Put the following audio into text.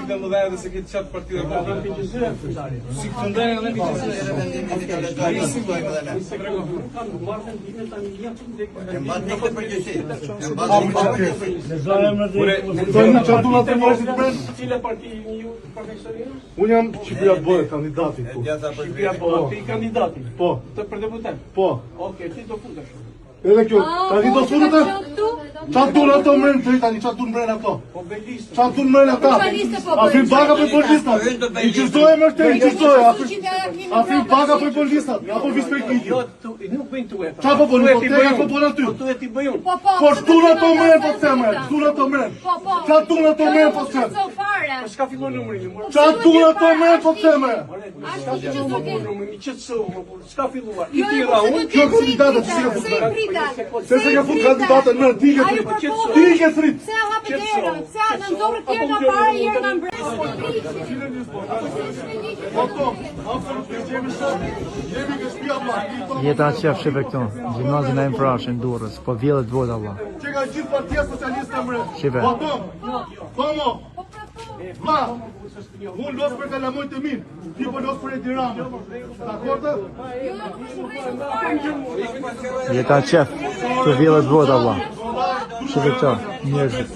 partida më dhe edhe se këtë qatë partida më dhe. Si këtë ndaj edhe mi Unë jam Shqipëria Bore, kandidati. Shqipëria Bore, ti kandidati? Po. Të për deputet? Po. Oke, ti do fundesh. Edhe kjo, tani do fundete? Qatë dur ato mrenë të tani, qatë dur mrenë ato? Po beliste. Qatë dur mrenë ata? A fin baga për polistat? I qërtoj e mërte, i qërtoj. A fin baga për polistat? Apo vispektiti? Jo, nuk bëjnë tuaj. Qa po bëjnë? Po tega po bëjnë aty? Po tuaj ti bëjnë. Po shtur ato mrenë po të temë, shtur ato mrenë. Qatë dur ato mrenë po të temë? Shka fillon numërin? Qatë dur ato mrenë po të temë? Shka filluar? I tira unë? Kjo kandidatët që ka fut se ka fut kandidatën në ti ke thrit. Ti ke thrit. Se hapë dera, se në ndorë tjerë në parë jërë në mbresë. Jeta qef shive këto, gjimnazin e më prashë në Durrës, po vjellet vojt Allah. Që ka gjithë partia socialiste mre. Shive. Tomo, ma, unë los për kalamoj të minë, ti po los për e Tiranë. Dakordë? Jeta qef, të vjellet vojt Allah. Shive këto, njerëzit.